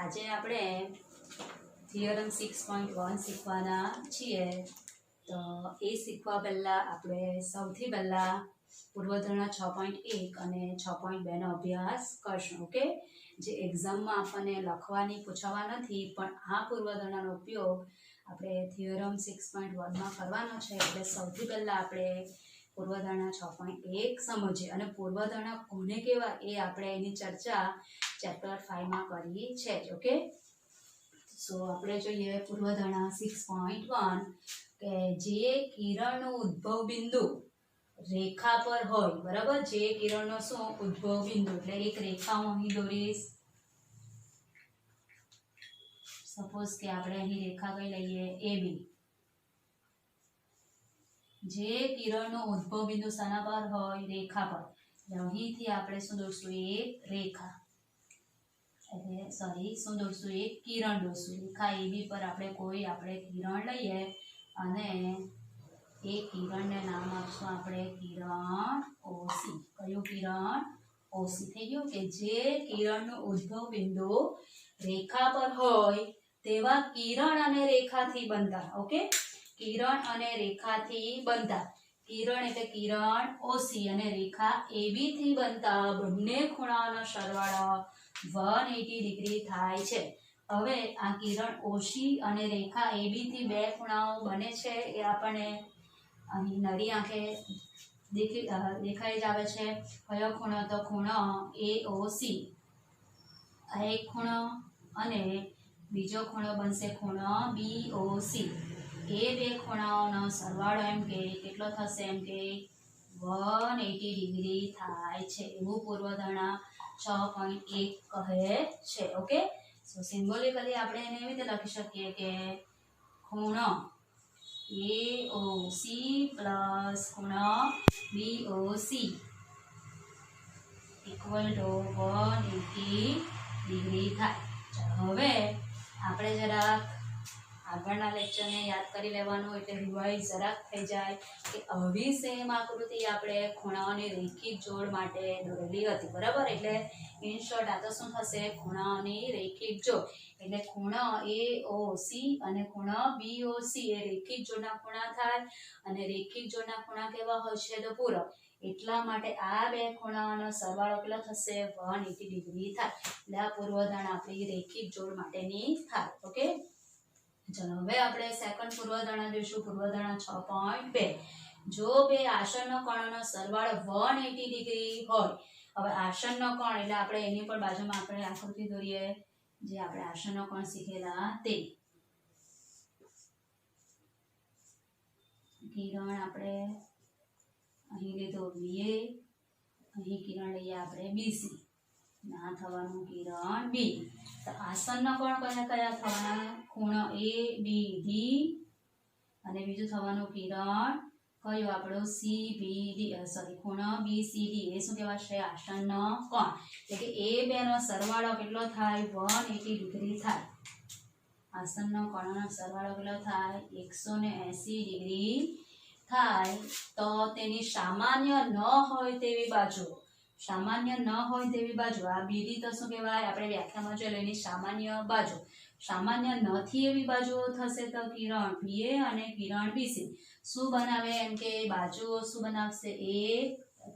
આજે આપણે થિયરમ 6.1 શીખવાના છીએ। તો એ શીખવા પહેલાં આપણે સૌથી પહેલાં પૂર્વધારણા 6.1 અને 6.2 નો અભ્યાસ કરશું। ઓકે, જે એક્ઝામમાં આપણને લખવાની પૂછવા નથી, પણ આ પૂર્વધારણાનો ઉપયોગ આપણે થિયરમ 6.1 માં કરવાનો છે। એટલે સૌથી પહેલાં આપણે પૂર્વધારણા 6.1 સમજીએ અને પૂર્વધારણા કોને કહેવાય એ આપણે એની ચર્ચા ચેપ્ટર 5 માં કરી છે। ઓકે, સો આપણે જોઈએ પૂર્વધારણા 6.1 કે જે કિરણનો ઉદ્ભવ બિંદુ રેખા પર હોય, બરાબર, જે કિરણનો શું ઉદ્ભવ બિંદુ, એટલે એક રેખા હું અહીં દોરીશ। સપોઝ કે આપણે અહીં રેખા કઈ લઈએ AB। જે કિરણનો ઉદ્ભવ બિંદુ શાના પર હોય, રેખા પર, એટલે અહીંથી આપણે શું દોરશું, એક રેખા, એટલે સોરી શું દોરશું, એક કિરણ દોરશું। રેખા AB પર આપણે કિરણ લઈએ અને એ કિરણને નામ આપશું આપણે કિરણ OC। કયું કિરણ? OC થઈ ગયું કે જે કિરણનો ઉદ્ભવ બિંદુ રેખા પર હોય તેવા કિરણ અને રેખાથી બનતા, ઓકે, કિરણ અને રેખાથી બનતા, કિરણ એટલે કિરણ OC અને રેખા AB થી બનતા બંને ખૂણાઓનો સરવાળો 180 ડિગ્રી થાય છે। હવે આ કિરણ OC અને રેખા AB થી બે ખૂણાઓ બને છે એ આપણને અહીં નરી આંખે દેખાઈ જ આવે છે। કયો ખૂણો? તો ખૂણો AOC, આ એક ખૂણો, અને બીજો ખૂણો બનશે ખૂણો BOC। એ બે ખૂણાઓનો સરવાળો એમ કે કેટલો થશે, એમ કે 180 ડિગ્રી થાય છે, એવું પૂર્વધારણા 6.1 કહે છે। ઓકે, સો સિમ્બોલિકલી આપણે એને એવી રીતે લખી શકીએ કે ખૂણો AOC પ્લસ ખૂણો BOC ઇક્વલ ટુ 180 ડિગ્રી થાય। હવે આપણે જરાક આગળના લેક્ચરને યાદ કરી લેવાનું, એટલે રિવાઇઝ જરાક થઈ જાય કે આવી સેમ આકૃતિ આપણે ખૂણાઓની રેખિક જોડ માટે દોરેલી હતી, બરાબર। એટલે ઇન શોર્ટ આ તો શું થશે, ખૂણાઓની રેખિક જોડ, એટલે ખૂણો AOC અને ખૂણો BOC એ રેખિક જોડના ખૂણા થાય, અને રેખિક જોડના ખૂણા કેવા હોય છે, તો પૂરક, એટલા માટે આ બે ખૂણાઓનો સરવાળો કેટલો થશે, 180 ડિગ્રી થાય। એટલે આ પૂર્વધારણા આપણી રેખિક જોડ માટેની થાય। ઓકે, ચલો હવે આપણે સેકન્ડ પૂર્વધારણા જોઈશું, પૂર્વધારણા 6.2। જો બે આસન્ન કોણોનો સરવાળો 180 ડિગ્રી હોય, હવે આસન્ન કોણ એટલે આપણે એની પણ બાજુમાં આપણે આકૃતિ દોરીએ, જે આપણે આસન્ન કોણ શીખેલા તે કિરણ આપણે અહીં લીધો VA, અહીં કિરણ લઈએ આપણે BC, આ થવાનું કિરણ B। તો આસન્ન કોણ કયા કયા થવાના, ખૂણો ABD, અને બીજું થવાનું કિરણ કયું આપણો CBD, સોરી ખૂણો BCD, એ શું કહેવાશે, આસન્ન કોણ, એટલે કે એ બેનો સરવાળો કેટલો થાય, 180 ડિગ્રી થાય। આસન્ન કોણોનો સરવાળો કેટલો થાય, 180 ડિગ્રી થાય। તો તેની સામાન્ય ન હોય તેવી બાજુ, સામાન્ય ન હોય તેવી બાજુ, આ BD તો શું કહેવાય, આપણે વ્યાખ્યામાં જોઈ એની સામાન્ય બાજુ, સામાન્ય નથી એવી બાજુઓ થશે તો કિરણ BA અને કિરણ BC શું બનાવે, એમ કે બાજુઓ શું બનાવશે, એક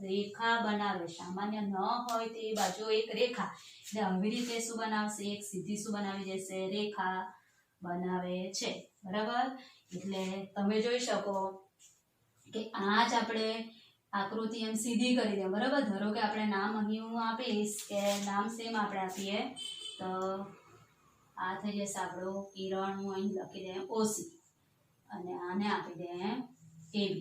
રેખા બનાવે। સામાન્ય ન હોય તેવી બાજુ એક રેખા, એટલે આવી રીતે શું બનાવશે, એક સીધી શું બનાવી દેશે, રેખા બનાવે છે, બરાબર। એટલે તમે જોઈ શકો કે આ જ આપણે આકૃતિ એમ સીધી કરી દે, બરાબર। ધારો કે આપણે નામ અહીં હું આપીશ કે નામ સેમ આપણે આપીએ, તો આ થઈ જશે આપણું કિરણ, હું અહીં લખી દે OC, અને આને આપી દે AB।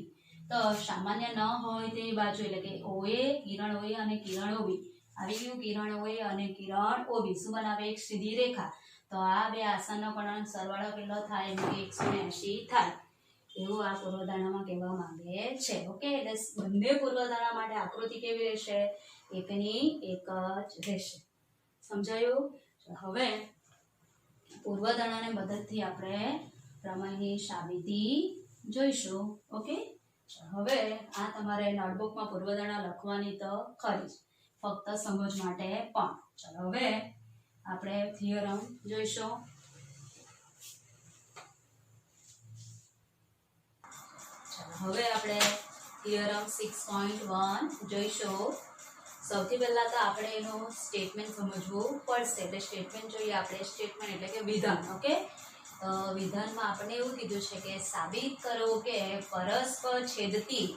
તો સામાન્ય ન હોય તેવી બાજુ એટલે કે OA, કિરણ OA અને કિરણ OB આવી ગયું, કિરણ OA અને કિરણ OB શું બનાવે, એક સીધી રેખા। તો આ બે આસન્ન કોણોનો સરવાળો કેટલો થાય, એમ કે 180 થાય, એવું આ પૂર્વધારણામાં કહેવા માંગે છે। ઓકે, એટલે બંને પૂર્વધારણા માટે આકૃતિ કેવી રહેશે, એકની એક જ રહેશે, સમજાયું? હવે પૂર્વધારણાને મદદથી આપણે પ્રમેયની સાબિતી જોઈશું। ઓકે, હવે આ તમારે નોટબુકમાં પૂર્વધારણા લખવાની તો ખરી જ, ફક્ત સમજ માટે પણ। ચલો હવે આપણે થિયરમ જોઈશું. હવે આપણે થિયરમ 6.1 જોઈશું. સૌથી પહેલા તો આપણે એનું સ્ટેટમેન્ટ સમજવું પડશે. એટલે સ્ટેટમેન્ટ જોઈએ આપણે. સ્ટેટમેન્ટ એટલે કે વિધાન. ઓકે, વિધાનમાં આપણે એવું કીધું છે કે સાબિત કરો કે પરસ્પર છેદતી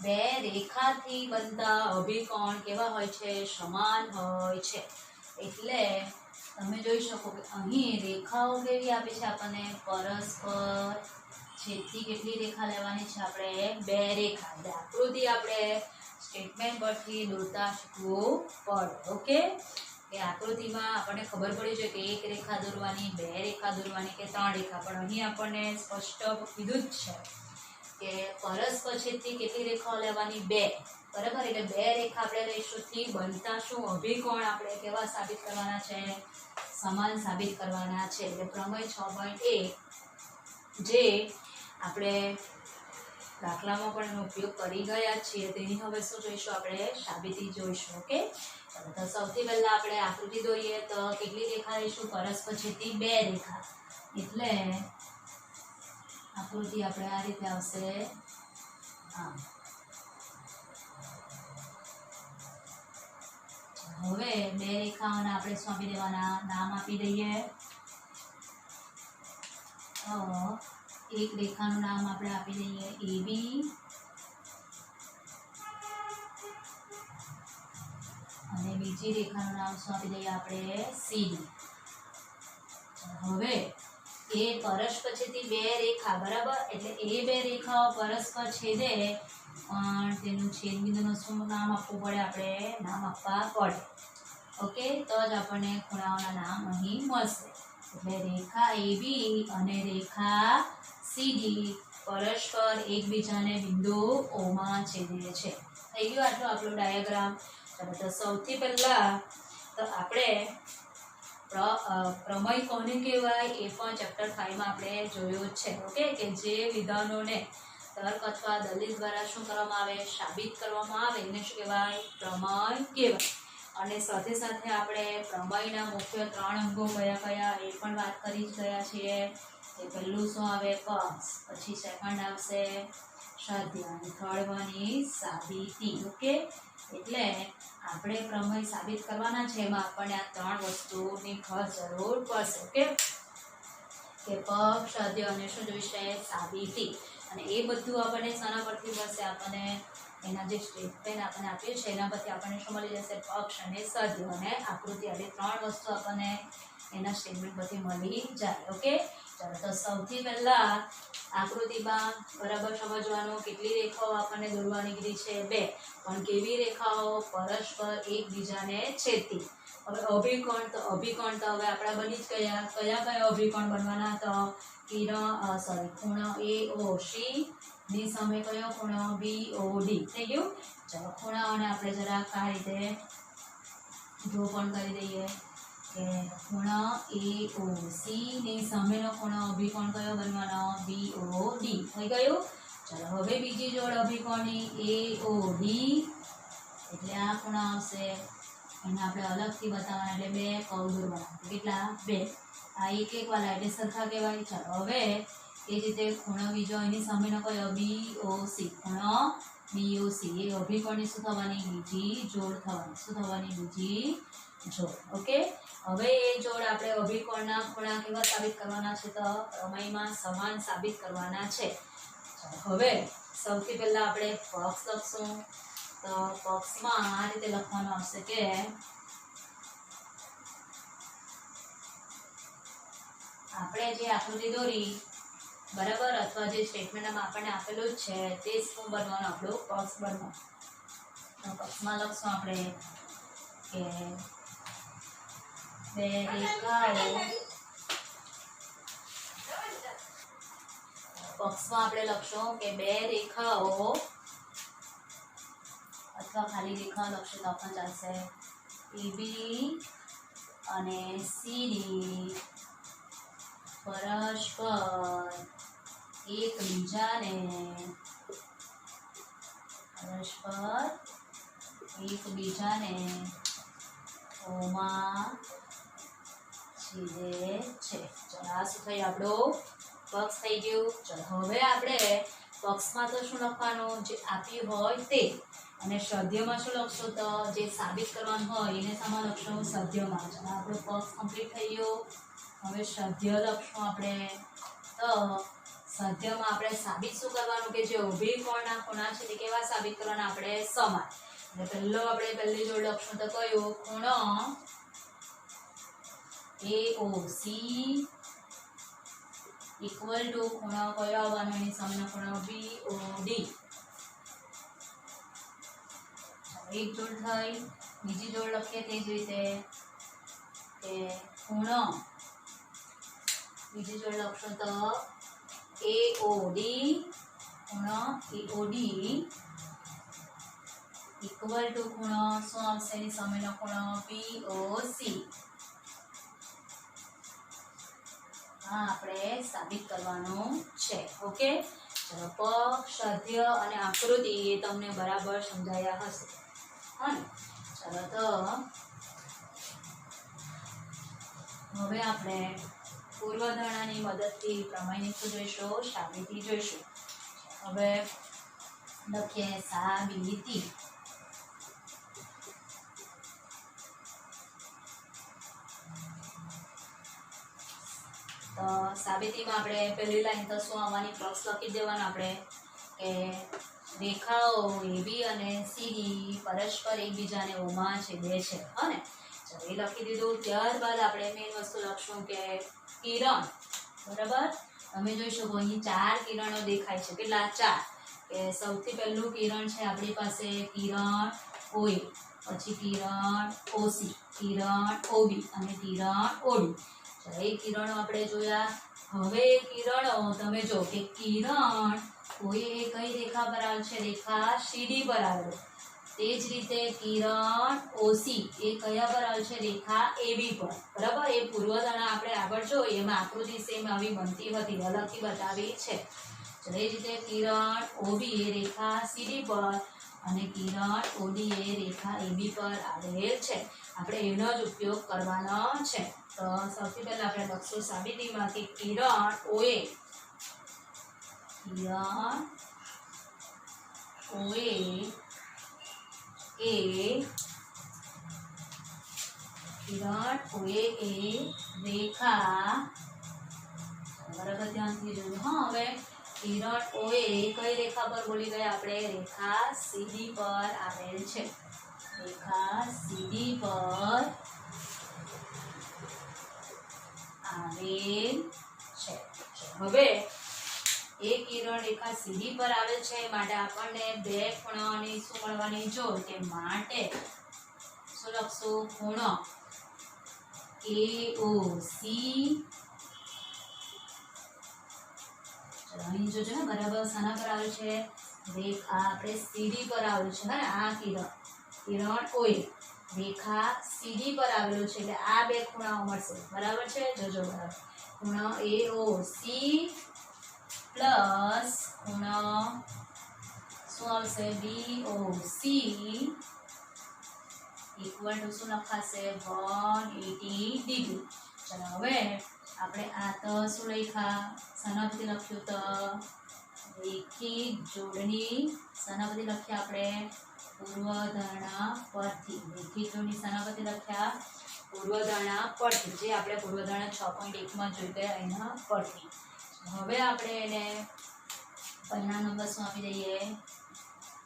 બે રેખાથી બનતા અભિકોણ કેવા હોય છે? સમાન હોય છે. એટલે તમે જોઈ શકો કે અહીં રેખાઓ કેવી આપી છે આપણને? પરસ્પર છેદતી કેટલી રેખા લેવાની છે આપણે? બે રેખા. એટલે આકૃતિ આપણે સ્ટેટમેન્ટ પરથી દોરતા શીખવું પડે. ઓકે, એ આકૃતિમાં આપણને ખબર પડી છે કે એક રેખા દોરવાની, બે રેખા દોરવાની કે ત્રણ રેખા. પણ અહીં આપણને સ્પષ્ટ કીધું જ છે કે પરસ્પર છેદતી કેટલી રેખાઓ લેવાની? બે. બરાબર, એટલે બે રેખા આપણે લઈશું. થી બનતા શું અભિકોણ આપણે કેવા સાબિત કરવાના છે? સમાન સાબિત કરવાના છે. એટલે પ્રમેય 6.1 જે આપણે દાખલામાં પણ એનો ઉપયોગ કરી ગયા છીએ તેની હવે શું જોઈશું? આપણે સાબિતી જોઈશું. ઓકે, તો સૌથી પહેલા આપણે આકૃતિ દોરીએ તો કેટલી રેખા લઈશું? પરસ્પર છેદતી બે રેખા. એટલે આકૃતિ આપણે આ રીતે આવશે. હવે બે રેખાઓને આપણે શું આપી દેવાના? નામ આપી દઈએ. એક રેખાનું નામ આપણે આપી દઈએ AB અને બીજી રેખાનું નામ શું આપી દઈએ આપણે? CD. હવે એ પરસ્પર છેદતી બે રેખા, બરાબર, એટલે એ બે રેખાઓ પરસ્પર છેદે પણ તેનું છેદબિંદુનું શું નામ આપવું પડે? આપણે નામ આપવા પડે. ઓકે, તો જ આપણને ખૂણાઓના નામ અહીં મળશે. એટલે રેખા AB અને રેખા CD પરસ્પર એકબીજાને બિંદુ O માં છેદે છે. થઈ ગયું આટલું આપણો ડાયાગ્રામ. ચાલો, તો સૌથી પહેલા તો આપણે પ્રમેય કોને કહેવાય એ પણ ચેપ્ટર 5 માં આપણે જોયું જ છે. ઓકે, કે જે વિધાનોને તર્ક અથવા દલીલ દ્વારા શું કરવામાં આવે? સાબિત કરવામાં આવે એને શું કહેવાય? પ્રમેય કહેવાય. અને સાથે સાથે આપણે પ્રમેયના મુખ્ય 3 અંગો કયા કયા એ પણ વાત કરી જ ગયા છીએ. એ પહેલું શું આવે? પક્ષ. પછી સેકન્ડ આવશે સાધ્ય અને થર્ડ વન ઇઝ સાબિતી. ઓકે, એટલે આપણે પ્રમેય સાબિત કરવાના છે એમાં આપણને આ 3 વસ્તુની ખાસ જરૂર પડશે. ઓકે, કે પક્ષ, સાધ્ય અને શું જોઈશે? સાબિતી. અને એ બધું આપણને શાના પરથી મળશે? આપણને એના જે સ્ટેટમેન્ટ આપણને આપ્યું છે એના પરથી આપણને શું મળી જશે? પક્ષ અને સાધ્ય અને આકૃતિ. આવી 3 વસ્તુ આપણને એના સ્ટેટમેન્ટ પરથી મળી જાય. ઓકે, ચાલો, તો સૌથી પહેલા આકૃતિમાં બરાબર સમજવાનું કેટલી રેખાઓ આપણને દોરવાની કીધી છે? બે. પણ કેવી રેખાઓ? પરસ્પર એકબીજાને છેદતી. હવે અભિકોણ, તો અભિકોણ તો હવે આપણા બની જ ગયા. કયા કયા અભિકોણ બનવાના? તો ખૂણો AOC ની સામે કયો ખૂણો? BOD. થઈ ગયું. ચાલો, ખૂણાઓને આપણે જરાક આ રીતે ડ્રો પણ કરી દઈએ કે ખૂણો AOC ની સામેનો ખૂણો અભિકોણ કયો બનવાનો? BOD. થઈ ગયું. ચાલો, હવે બીજી જોડ અભિકોણની AOD એટલે આ ખૂણો આવશે. એને આપણે અલગથી બતાવવાના એટલે બે કર્વ દોરવાના. કેટલા? બે. આ એક એક વાળા એટલે સરખા કહેવાય. ચાલો, હવે એ જ રીતે ખૂણો બીજો એની સામેનો કયો? BOC. ખૂણો BOC એ અભિકોણની શું થવાની? બીજી જોડ થવાની. શું થવાની? બીજી જોડ. ઓકે, હવે એ જોડ આપણે અભિકોણના ખૂણા કેવા સાબિત કરવાના છે? તો પ્રમેયમાં સમાન સાબિત કરવાના છે. હવે સૌથી પહેલા આપણે પક્ષ લખશું. તો પક્ષમાં આ રીતે લખવાનું આવશે કે આપણે જે આકૃતિ દોરી, બરાબર, અથવા જે સ્ટેટમેન્ટમાં આપણને આપેલું જ છે તે શું બનવાનું? આપણું પક્ષ બનવાનું. તો પક્ષમાં લખશું આપણે કે બે રેખાઓ. પક્ષમાં આપણે લખશું કે બે રેખાઓ અથવા ખાલી રેખાઓ લખશું તો પણ ચાલશે. AB અને CD પરસ્પર એકબીજાને ઓમાં જીવે છે. ચલો આ શું થયું આપણું પક્ષ થઈ ગયું. ચલો હવે આપણે પક્ષમાં તો શું લખવાનું જે આપ્યું હોય તે, અને સધ્યમાં શું લખશું તો જે સાબિત કરવાનું હોય એને સામા લખશું સધ્યમાં. ચલો આપણો પક્ષ કમ્પ્લીટ થઈ ગયો. હવે સધ્ય લખશું આપણે. તો સધ્યમાં આપણે સાબિત શું કરવાનું કે જે ઉભી કોણના ખૂણા છે તે કેવા સાબિત કરવાના આપણે સમાન. એટલે આપણે પહેલી જોડ લખશું તો કયું ખૂણો AOC ઇક્વલ ટુ ખૂણો કયો આવવાનો એની સામેનો ખૂણો BOD. એક જોડ થઈ. બીજી જોડ લખીએ તે જ રીતે કે ખૂણો, બીજી જોડ લખશું તો AOD, ખૂણો AOD ઇક્વલ ટુ ખૂણો શું આવશે એની સામેનો ખૂણો BOC. હા આપણે સાબિત કરવાનું છે. ઓકે, ચલો પક્ષ, સધ્ય અને આકૃતિ એ તમને બરાબર સમજાયા હશે. હા ને, ચલો તો હવે આપણે પૂર્વધારણાની મદદથી પ્રમાણિત જોઈશું, સાબિતી જોઈશું. હવે લખીએ સાબિતી. તો સાબિતીમાં આપણે પહેલી લાઈન તો શું આવવાની પક્ષ લખી દેવાનું આપણે કે રેખાઓ AB અને CD પરસ્પર એકબીજાને ઓમાં છેદે છે. હા ને, ચલો એ લખી દીધું. ત્યારબાદ આપણે મેઇન વસ્તુ લખશું કે કિરણ. બરાબર, તમે જોઈ શકો અહીં 4 કિરણો દેખાય છે. કેટલા? 4. કે સૌથી પહેલું કિરણ છે આપણી પાસે કિરણ OA, પછી કિરણ OC, કિરણ OB અને કિરણ OD. એ કિરણો આપણે જોયા. હવે કિરણો તમે જો કે કિરણ OA એ કઈ રેખા પર આવેલ છે? રેખા CD પર આવેલો. તે જ રીતે કિરણ OC એ કયા પર આવેલ છે? રેખા AB પર. બરાબર, એ પૂર્વધારણા આપણે આગળ જોઈ એમાં આકૃતિ સેમ આવી બનતી હતી, અલગથી બતાવી છે. ચલો એ જ રીતે કિરણ OB એ રેખા CD પર અને કિરણ OD એ રેખા AB પર આવેલ છે. આપણે એનો જ ઉપયોગ કરવાનો છે. તો સૌથી પહેલા આપણે લખશું સાબિતીમાં કે કિરણ OA, કિરણ OA એ રેખા, બરાબર ધ્યાનથી જોજો. હા, હવે કિરણ OA કઈ રેખા પર બોલી ગયા આપણે? રેખા CD પર આવેલ છે. રેખા CD પર આવેલ છે. હવે એ કિરણ રેખા CD પર આવેલ છે માટે આપણને બે ખૂણાઓની શું મળવાની જોડ કે માટે શું લખશું? ખૂણો AOC. ચલો અહીં જોજો ને, બરાબર શાના પર આવેલ છે? રેખા આપણે CD પર આવેલ છે. હા, આ કિરણ OA રેખા CD પર આવેલું છે એટલે આ બે ખૂણાઓ મળશે. બરાબર છે, જોજો બરાબર. ખૂણો AOC પ્લસ ખૂણો શું આવશે? BOC ઇક્વલ ટુ શું લખાશે? 180 ડિગ્રી. ચલો હવે આપણે આ તો શું લખ્યા? શાના પરથી લખ્યું? તો રેખિક જોડણી. શાના પરથી લખ્યા આપણે? પૂર્વધારણા પરથી. રેખિક જોડણી શાના પરથી લખ્યા? પૂર્વધારણા પરથી, જે આપણે પૂર્વધારણા 6.1 માં જોઈ ગયા એના પરથી. હવે આપણે એને પહેલા નંબર શું આપી દઈએ?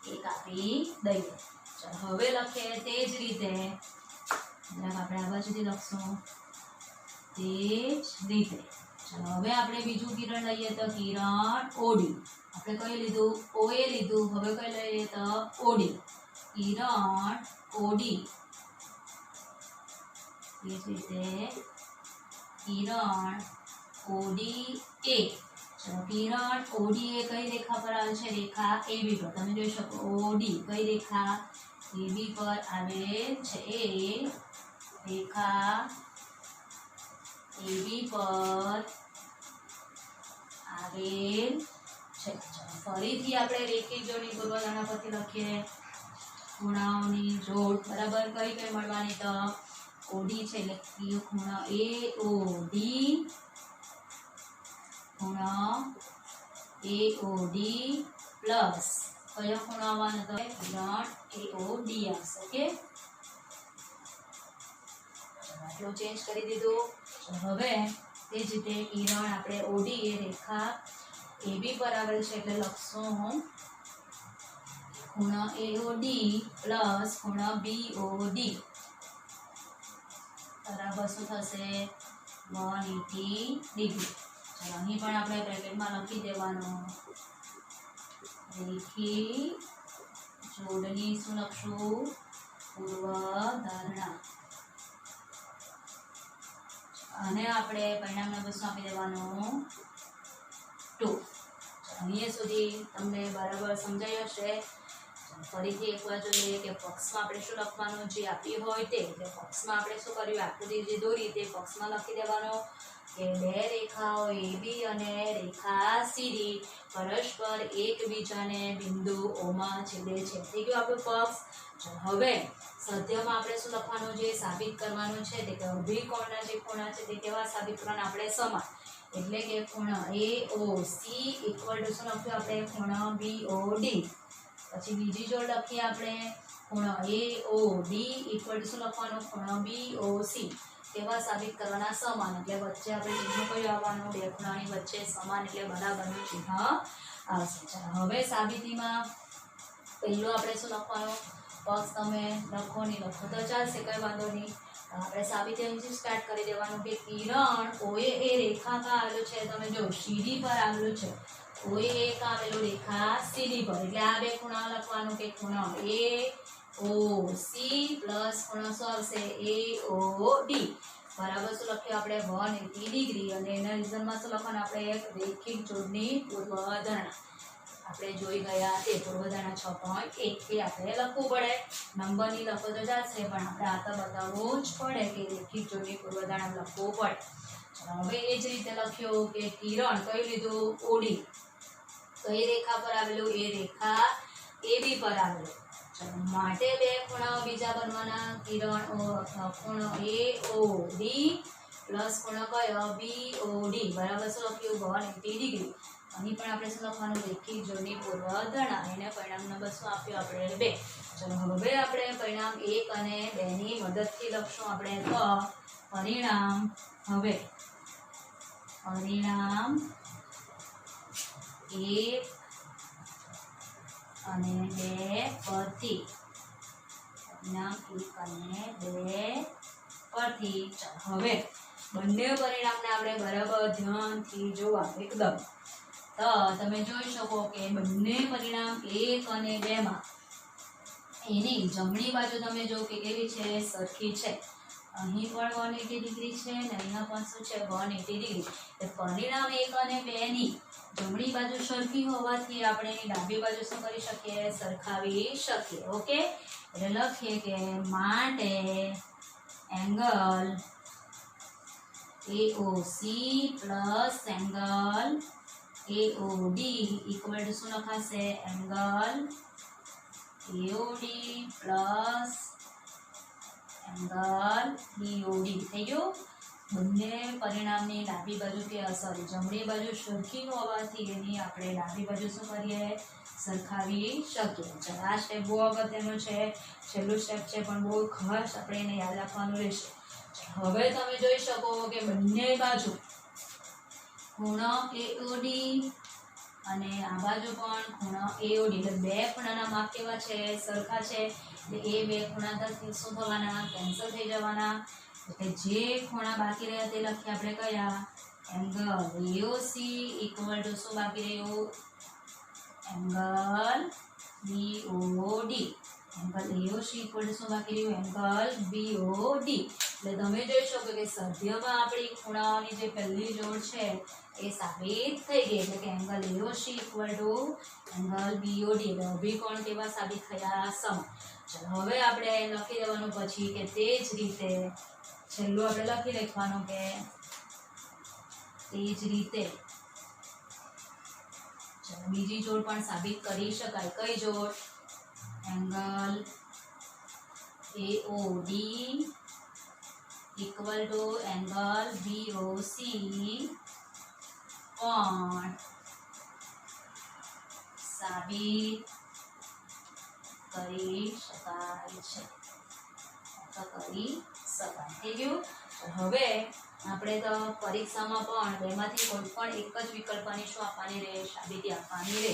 1 આપી દઈએ. ચાલો હવે લખીએ તે જ રીતે, આપણે આ બાજુથી લખશું તે જ રીતે. ચાલો હવે આપણે બીજું કિરણ લઈએ તો કિરણ OD. આપણે કઈ લીધું? OA લીધું. હવે કઈ લઈએ તો OD. કિરણ OD એ જ રીતે કિરણ OD A. ચલો કિરણ OD એ કઈ રેખા પર આવે છે? રેખા AB પર. તમે જોઈ શકો OD કઈ રેખા? AB પર આવેલ છે. એ રેખા AB પર આવેલ છે. ફરીથી આપણે રેખિક જોડણી પૂર્વધારણા પરથી લખીએ. ખૂણાઓની જોડ બરાબર કઈ કઈ મળવાની? તો ઓડી છે એટલે ખૂણો એઓડી, ખૂણો એઓડી પ્લસ કયો ખૂણો આવવાનો તો કિરણ એઓડી આવશે. ઓકે, આટલું ચેન્જ કરી દીધું. હવે તે જ રીતે કિરણ આપણે ઓડી એ રેખા એબી પર આવેલ છે એટલે લખશું ખૂણો એઓડી પ્લસ ખૂણો બીઓડી બરાબર શું થશે 180 ડિગ્રી. ચાલો અહીં પણ આપણે બ્રેકેટમાં લખી દેવાનું રેખી જોડણી શું લખશું પૂર્વધારણા અને આપણે પરિણામને બસમાં આપી દેવાનું 2. અહીંયા સુધી તમને બરાબર સમજાયું હશે. ફરીથી એકવાર જોઈએ કે પક્ષમાં આપણે શું લખવાનું જે આપ્યું હોય તે એટલે પક્ષમાં આપણે શું કર્યું આકૃતિ જે દોરી તે પક્ષમાં લખી દેવાનો કે બે રેખાઓ AB અને રેખા CD પરસ્પર એકબીજાને બિંદુ O માં છેદે છે. થઈ ગયું આપણું પક્ષ. હવે સધ્યમાં આપણે શું લખવાનું છે સાબિત કરવાનું છે તે કે અભિકોણના જે ખૂણા છે તે કેવા સાબિત કરવાના આપણે સમાન એટલે કે ખૂણો AOC ઇક્વલ ટુ શું લખ્યું આપણે ખૂણો BOD. પછી બીજી જોડ લખીએ આપણે ખૂણો AOD ઇક્વલ ટુ શું લખવાનું ખૂણો BOC કેવા સાબિત કરવાના સમાન એટલે વચ્ચે આપણે ચિહ્ન કયું આવવાનું બે ખૂણાની વચ્ચે સમાન એટલે બરાબરનું ચિહ્ન આવશે. ચાલો હવે સાબિતીમાં પહેલું આપણે શું લખવાનું પક્ષ તમે લખો નહીં લખો તો ચાલશે કઈ વાંધો નહીં. આપણે સાબિતી અહીંથી સ્ટાર્ટ કરી દેવાનું કે કિરણ OA એ રેખા પર આવેલું છે તમે જો CD પર આવેલું છે OA એક આવેલું રેખા CD પર એટલે આ બે ખૂણા લખવાનું કે ખૂણો AOC પ્લસ ખૂણો શું આવશે AOD બરાબર શું લખ્યું આપણે 180 ડિગ્રી અને એના રીઝનમાં શું લખવાનું આપણે એક રેખિક જોડની પૂર્વધારણા આપણે જોઈ ગયા તે પૂર્વધારણા 6.1 એ આપણે લખવું પડે. નંબરની લખો તો ચાલશે પણ આપણે આ તો બતાવવું જ પડે કે રેખિક જોડની પૂર્વધારણા લખવું પડે. હવે એ જ રીતે લખ્યું કે કિરણ કયું લીધું ઓડી કઈ રેખા પર આવેલું એ રેખા AB પર આવેલું. માટે બે ખૂણાઓ બીજા બનવાના કિરણ ખૂણો AOD પ્લસ ખૂણો કયો BOD બરાબર શું લખ્યું 180 ડિગ્રી. અહીં પણ આપણે શું લખવાનું રેખિક જોડની પૂર્વધારણા એને પરિણામ નંબર શું આપ્યો આપણે 2. ચલો હવે આપણે પરિણામ 1 અને 2 ની મદદથી લખશું આપણે તો પરિણામ હવે પરિણામ 1 અને 2 પરથી પરિણામ 1 અને 2 પરથી હવે બંને પરિણામને આપણે બરાબર ધ્યાનથી જોવા એકદમ તો તમે જોઈ શકો કે બંને પરિણામ 1 અને 2 માં એની જમણી બાજુ તમે જો કે કેવી છે સરખી છે. અહીં પણ 180 ડિગ્રી છે અને અહીંયા પણ શું છે 180 ડિગ્રી. પરિણામ 1 અને 2 ની જમણી બાજુ સરખી હોવાથી આપણે એની ડાબી બાજુ શું કરી શકીએ સરખાવી શકીએ. ઓકે એટલે લખીએ કે માટે angle AOC plus angle AOD equal to શું લખાશે angle AOD plus angle BOD. થઈ ગયું. બંને પરિણામની ડાબી બાજુ કે સોરી જમણી બાજુ સરખી હોવાથી એની આપણે ડાબી બાજુ શું કરીએ સરખાવી શકીએ. ચાલો આ સ્ટેપ બહુ અગત્યનું છે છેલ્લું સ્ટેપ છે પણ બહુ ખાસ આપણે એને યાદ રાખવાનું રહેશે. હવે તમે જોઈ શકો કે બંને બાજુ ખૂણો AOD અને આ બાજુ પણ ખૂણો AOD એટલે બે ખૂણાના માપ કેવા છે સરખા છે એટલે એ બે ખૂણા શું થવાના કેન્સલ થઈ જવાના. એટલે જે ખૂણા બાકી રહ્યા તે લખીએ આપણે કયા એંગલ AOC ઇક્વલ ટુ શું બાકી રહ્યું angle BOD. Angle AOC equal to શું બાકી રહ્યું એંગલ BOD. એટલે તમે જોઈ શકો કે સધ્યમાં આપણી ખૂણાઓની જે પહેલી જોડ છે એ સાબિત થઈ ગઈ એટલે કે angle AOC equal to angle BOD એટલે અભિકોણ કેવા સાબિત થયા સમાન. ચલો હવે આપણે લખી દેવાનું પછી કે તે જ રીતે છેલ્લું આપણે લખી લખવાનું કે તે જ રીતે ચલો બીજી જોડ પણ સાબિત કરી શકાય. કઈ જોડ angle AOD equal to angle BOC પણ સાબિત કરી શકાય છે કરી શકાય થઈ ગયું હવે આપણે તો પરીક્ષામાં પણ બેમાંથી કોઈ પણ એક જ વિકલ્પની શું આપવાની રહે સાબિતી આપવાની રહે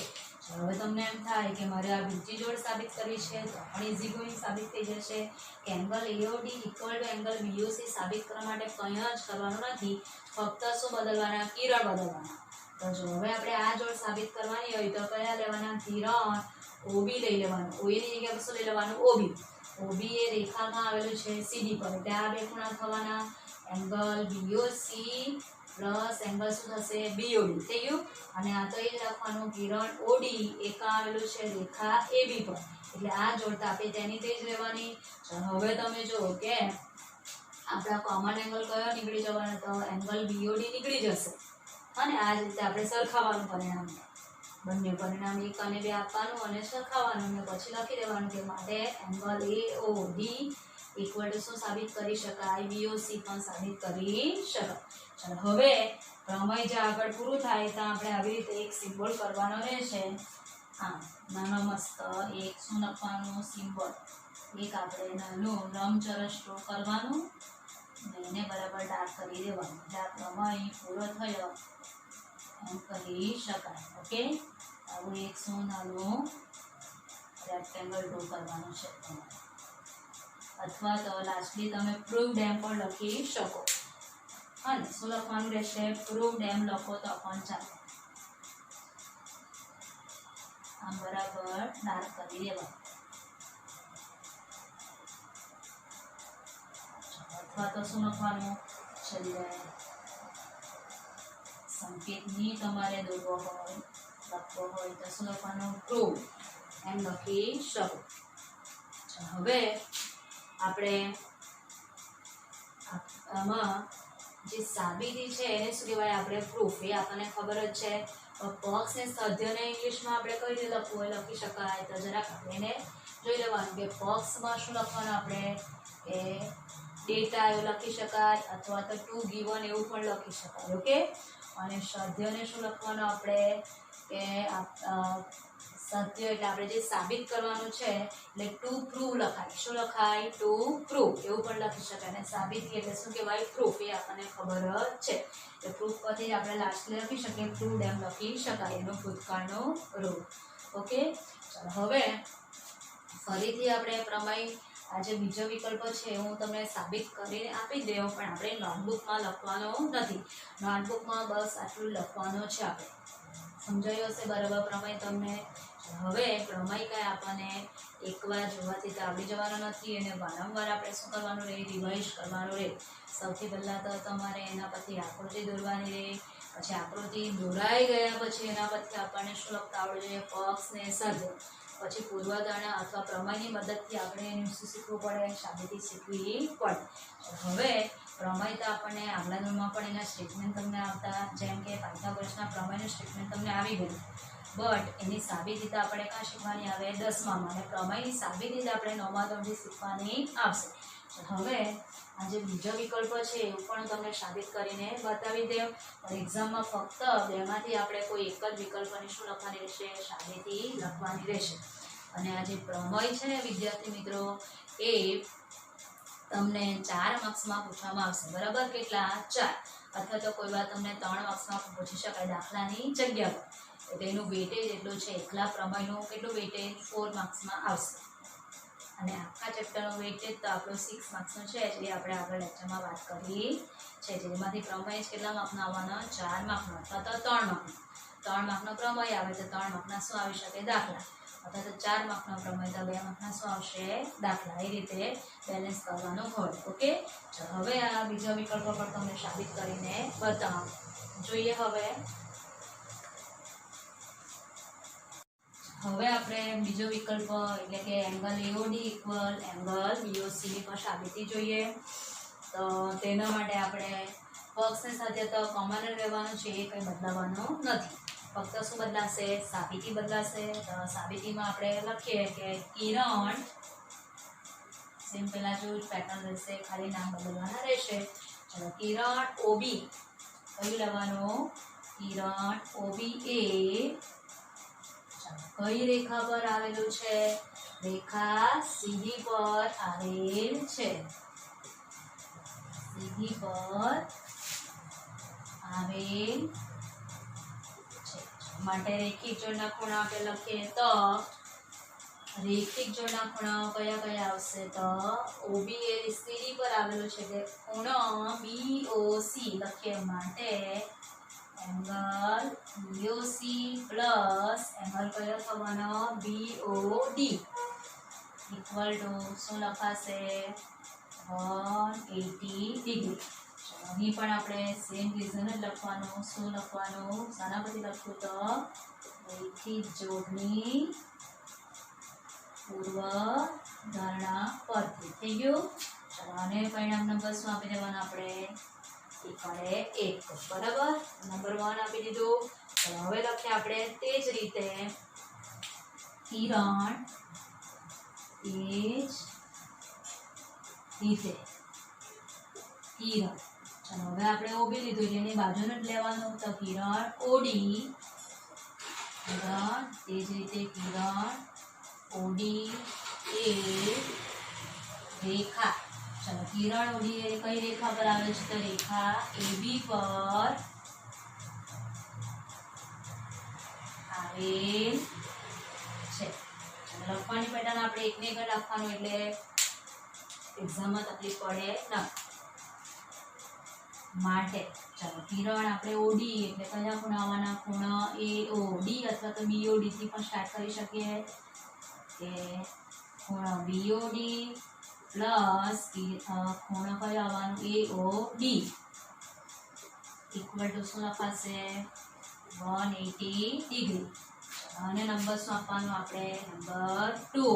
હવે તમને એમ થાય કે મારે આ બીજી જોડ સાબિત કરવી છે તો પણ ઇઝી ગોઈંગ સાબિત થઈ જશે કે angle AOD equal to angle BOC સાબિત કરવા માટે કંઈ જ કરવાનું નથી ફક્ત શું બદલવાના કિરણ બદલવાના તો જો હવે આપણે આ જોડ સાબિત કરવાની હોય તો કયા લેવાના કિરણ OB લઈ લેવાનું OA ની જગ્યાએ શું લઈ લેવાનું OB એ રેખામાં આવેલું છે CD પર એટલે આ બે ખૂણા થવાના એંગલ BOC પ્લસ એંગલ શું થશે BOD થઈ ગયું અને આ તો એ જ રાખવાનું કિરણ OD એકા આવેલું છે રેખા AB પર એટલે આ જોડતા આપણે તેની તે જ રહેવાની હવે તમે જો કે આપણા કોમન એંગલ કયો નીકળી જવાનો તો એંગલ BOD નીકળી જશે અને આ જ રીતે આપણે સરખાવવાનું પરિણામ બંને પરિણામ 1 અને 2 આપવાનું અને સરખાવવાનું અને પછી લખી દેવાનું કે માટે એંગલ AOD ઇક્વલ ટુ શું સાબિત કરી શકાય BOC પણ સાબિત કરી શકાય ચાલો હવે પ્રમેય જે આગળ પૂરું થાય તો આપણે આવી રીતે એક સિમ્બોલ કરવાનો રહેશે હા નાનો મસ્ત એક શું લખવાનું સિમ્બોલ એક આપણે નાનું લંબચોરસ ડ્રો કરવાનું અને એને બરાબર ડાર્ક કરી દેવાનું એટલે આ પ્રમેય પૂરો થયો એમ કહી શકાય ઓકે આવું એક શું નાનું રેક્ટેંગલ ડ્રો કરવાનું છે અથવા તો લાસ્ટલી તમે પ્રૂવ્ડ એમ પણ લખી શકો અને શું લખવાનું રહેશે પ્રૂવ્ડ એમ લખો તો પણ ચાલે આમ બરાબર ડાર્ક કરી દેવાનું અથવા તો શું લખવાનું છેલ્લે સંકેતની તમારે દોરવો હોય લખવો હોય તો શું લખવાનું પ્રૂવ એમ લખી શકો હવે આપણે આમાં જે સાબિતી છે એને શું કહેવાય આપણે પ્રૂફ એ આપણને ખબર જ છે પક્ષ ને સાધ્યને ઇંગ્લિશમાં આપણે કઈ રીતે લખવું હોય લખી શકાય તો જરાક આપણે એને જોઈ લેવાનું કે પક્ષમાં શું લખવાનું આપણે કે ડેટા એવું લખી શકાય અથવા તો ટુ ગીવન એવું પણ લખી શકાય ઓકે અને સાધ્યને શું લખવાનું આપણે કે સત્ય એટલે આપણે જે સાબિત કરવાનું છે એટલે ટુ પ્રૂવ લખાય શું લખાય ટુ પ્રૂવ એવું પણ લખી શકાય અને સાબિતી એટલે શું કહેવાય પ્રૂફ એ આપણને ખબર જ છે એટલે પ્રૂફ પછી જ આપણે લાસ્ટલી લખી શકીએ પ્રૂવડ એમ લખી શકાય એનો ભૂતકાળનો રૂપ ઓકે ચાલો હવે ફરીથી આપણે પ્રમેય આ જે બીજો વિકલ્પ છે હું તમને સાબિત કરીને આપી દઉં પણ આપણે નોટબુકમાં લખવાનો નથી નોટબુકમાં બસ આટલું લખવાનું છે આપણે સમજાયું હશે બરાબર પ્રમેય તમને હવે પ્રમેય કાંઈ આપણને એકવાર જોવાથી તો આવડી જવાનો નથી અને વારંવાર આપણે શું કરવાનું રહે રિવાઇઝ કરવાનું રહે સૌથી પહેલાં તો તમારે એના પરથી આકૃતિ દોરવાની રહે પછી આકૃતિ દોરાઈ ગયા પછી એના પરથી આપણને શું લખતા આવડવું જોઈએ પક્ષ ને સાધ્ય પછી પૂર્વધારણા અથવા પ્રમેયની મદદથી આપણે એનું શું શીખવું પડે સાબિતી શીખવી પડે હવે પ્રમેય તો આપણને આગલા ધોરણમાં પણ એના સ્ટેટમેન્ટ તમને આવતા જેમ કે પાયથાગોરસના પ્રમેયનું સ્ટેટમેન્ટ તમને આવી ગયું બટ એની સાબિતી તો આપણે ક્યાં શીખવાની આવે 10મામાં અને પ્રમેયની સાબિતી તો આપણે 9મા ધોરણથી શીખવાની આવશે હવે આ જે બીજો વિકલ્પ છે એવું પણ તમને સાબિત કરીને બતાવી દઉં પણ એક્ઝામમાં ફક્ત બેમાંથી આપણે કોઈ એક જ વિકલ્પની શું લખવાની રહેશે સાબિતી લખવાની રહેશે અને આ જે પ્રમેય છે વિદ્યાર્થી મિત્રો એ તમને 4 માર્ક્સમાં પૂછવામાં આવશે બરાબર કેટલા 4 અથવા તો કોઈ વાર તમને 3 માર્ક્સમાં પૂછી શકાય દાખલાની જગ્યા પર એટલે એનું વેટેજ એટલું છે એકલા પ્રમેયનું કેટલું વેટેજ 4 માર્ક્સમાં આવશે અને આખા ચેપ્ટરનો વેટેજ તો આપણો 6 માર્ક્સનો છે જે આપણે આગળ લેક્ચરમાં વાત કરી છે જેમાંથી પ્રમેય કેટલા માર્કનો આવવાનો 4 માર્કનો અથવા તો 3 માર્કનો 3 માર્કનો પ્રમેય આવે તો 3 માર્કના શું આવી શકે દાખલા અથવા તો 4 માર્કનો પ્રમેય તો 2 માર્કના શું આવશે દાખલા એ રીતે બેલેન્સ કરવાનું હોય ઓકે ચાલો હવે આ બીજા વિકલ્પ પર તમને સાબિત કરીને બતાવો જોઈએ હવે આપણે બીજો વિકલ્પ એટલે કે angle AOD equal angle BOC ની પણ સાબિતી જોઈએ તો તેના માટે આપણે પક્ષની સાથે તો કોમન રહેવાનું છે એ કંઈ બદલાવાનું નથી ફક્ત શું બદલાશે સાબિતી બદલાશે તો સાબિતીમાં આપણે લખીએ કે કિરણ સેમ પહેલા જેવું જ પેટર્ન રહેશે, ખાલી નામ બદલવાના રહેશે. ચલો કિરણ ઓબી કયું લેવાનું? કિરણ ઓબી એ કઈ રેખા પર આવેલું છે? રેખા સીધી પર આવેલ છે. સીધી પર આવેલ છે માટે રેખિક જોડના ખૂણા આપણે લખીએ તો રેખિક જોડના ખૂણાઓ કયા કયા આવશે? તો ઓબી એ સીધી પર આવેલું છે એટલે ખૂણો બીઓસી લખીએ માટે એંગલ બીઓસી પ્લસ એંગલ કયો થવાનો? બીઓડી ઇક્વલ ટુ શું લખાશે? 180 ડિગ્રી. અહીં પણ આપણે સેમ રીઝન જ લખવાનું. શું લખવાનું? શાના પરથી લખવું? તો રેખિક જોડની પૂર્વ ધારણા પરથી. થઈ ગયું? ચલો અને પરિણામ નંબર શું આપી દેવાના આપણે? 1 બરાબર. નંબર 1 આપી દીધું. ચલો હવે લખીએ આપણે તે જ રીતે કિરણ એ જ રીતે કિરણ. ચલો હવે આપણે ઓબી લીધું એટલે એની બાજુનું જ લેવાનું. તો કિરણ ઓડી કિરણ તે જ રીતે કિરણ ઓડી એ રેખા. ચલો કિરણ ઓડી એ કઈ રેખા પર આવે છે? તો રેખા એબી પર આવેલ છે. લખવાની પેટર્ન આપણે એકને એક લખવાનું એટલે એક્ઝામમાં તકલીફ પડે ના માટે. ચાલો કિરણ આપણે ઓડી એટલે કયા ખૂણા આવવાના? ખૂણા એઓડી અથવા તો બીઓડી થી પણ સ્ટાર્ટ કરી શકીએ કે ખૂણા બીઓડી પ્લસ ખૂણો કયો આવવાનો? એઓડી ઇક્વલ ટુ શું લખાશે? 180 ડિગ્રી. અને નંબર શું આપવાનું આપણે? નંબર 2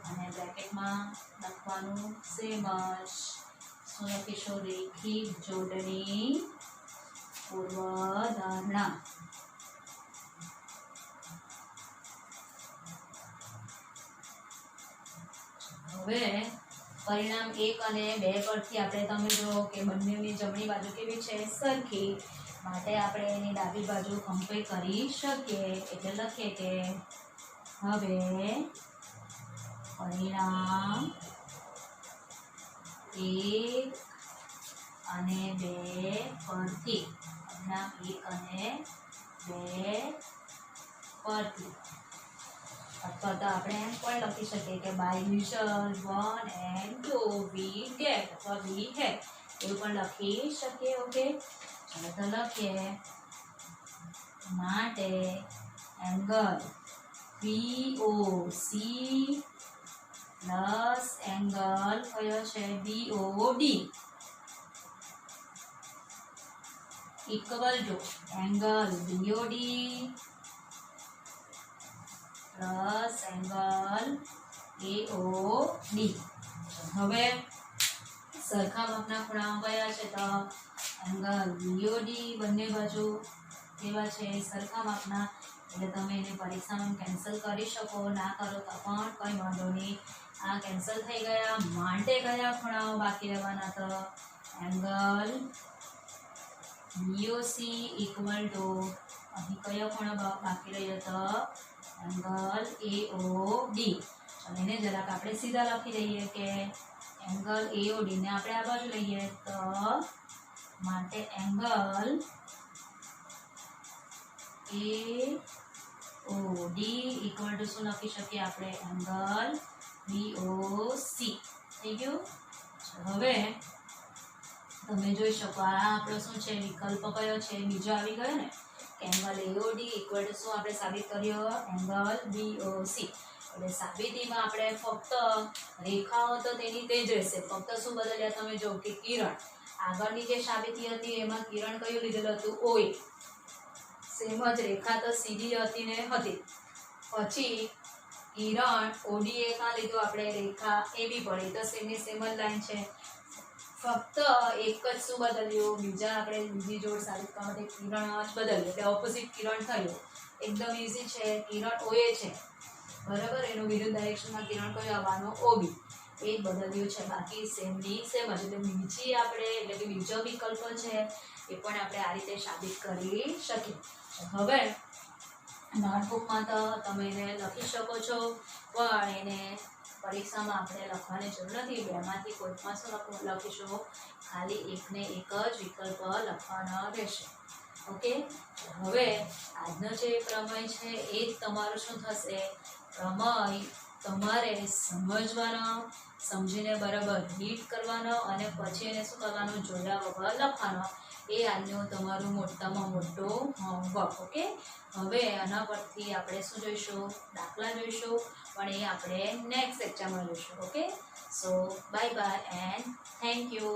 અને બ્રેકેટમાં લખવાનું સેમ જ. શું લખીશું? રેખિક જોડણી પૂર્વધારણા. હવે પરિણામ 1 અને 2 પરથી આપણે તમે જો કે બંનેની જમણી બાજુ કેવી છે? સરખી. માટે આપણે એની ડાબી બાજુ કમ્પેર કરી શકીએ. એટલે લખીએ કે હવે પરિણામ 1 અને 2 પરથી પરિણામ 1 અને 2 પરથી અથવા તો આપણે એમ પણ લખી શકીએ કે by result 1 and 2 we get અથવા વી હેડ એવું પણ લખી શકીએ. ઓકે ચલો તો લખીએ માટે એંગલ બીઓસી પ્લસ એંગલ કયો છે? BOD equal to angle BOD plus angle AOD. હવે સરખા માપના ખૂણાઓ કયા છે? તો એંગલ બીઓડી બંને બાજુ કેવા છે? સરખા માપના. એટલે તમે એને પરીક્ષામાં કેન્સલ કરી શકો. ના કરો તો પણ કંઈ વાંધો નહીં. આ કેન્સલ થઈ ગયા. માટે કયા ખૂણાઓ બાકી રહેવાના? તો એંગલ બીઓસી ઇક્વલ ટુ અહીં કયો ખૂણો બાકી રહ્યો? તો એંગલ એઓડી. અને એને જરાક આપણે સીધા લખી દઈએ કે એંગલ એઓડી ને આપણે આ બાજુ લઈએ તો માટે એંગલ એઓડી ઇક્વલ ટુ શું લખી શકીએ આપણે? Angle BOC. થઈ ગયું? હવે તમે જોઈ શકો આ આપણો શું છે? વિકલ્પ કયો છે? બીજો આવી ગયો ને. એંગલ એઓડી ઇક્વલ ટુ શું આપણે સાબિત કર્યો? Angle BOC. એટલે સાબિતીમાં આપણે ફક્ત રેખાઓ તો તેની તે જ રહેશે. ફક્ત શું બદલ્યા? તમે જો કે કિરણ આગળની જે સાબિતી હતી એમાં કિરણ કયું લીધેલું હતું? ઓએ. સેમ જ રેખા તો સીધી હતી ને હતી. પછી કિરણ ઓડી એ કાં લીધું આપણે? રેખા એબી પડી તો સેમની સેમ જ લાઈન છે. ફક્ત એક જ શું બદલ્યું? બીજા આપણે બીજી જોડ સાબિત કરવા માટે કિરણ જ બદલ્યું એટલે ઓપોઝિટ કિરણ થયું. એકદમ ઈઝી છે. કિરણ ઓએ છે બરાબર. એનું વિરુદ્ધ ડાયરેક્શનમાં કિરણ કયો આવવાનો? ઓબી. એ જ બદલ્યું છે, બાકી સેમની સેમ જ. એટલે બીજી આપણે એટલે કે બીજો વિકલ્પ છે એ પણ આપણે આ રીતે સાબિત કરી શકીએ. હવે નોટબુકમાં તો તમે એને લખી શકો છો, પણ એને પરીક્ષામાં આપણે લખવાની જરૂર નથી. બેમાંથી કોઈમાં શું લખીશું, ખાલી એકને એક જ વિકલ્પ લખવાનો રહેશે. ઓકે, હવે આજનો જે પ્રમેય છે એ જ તમારું શું થશે, પ્રમેય તમારે સમજવાનો, સમજીને બરાબર રીડ કરવાનો અને પછી એને શું કરવાનું, જોયા વગર લખવાનો. એ આજનું તમારું મોટામાં મોટું હોમવર્ક. ઓકે, હવે આના પરથી આપણે શું જોઈશું, દાખલા જોઈશું, પણ એ આપણે નેક્સ્ટ લેક્ચરમાં જોઈશું. Okay, so bye bye and thank you.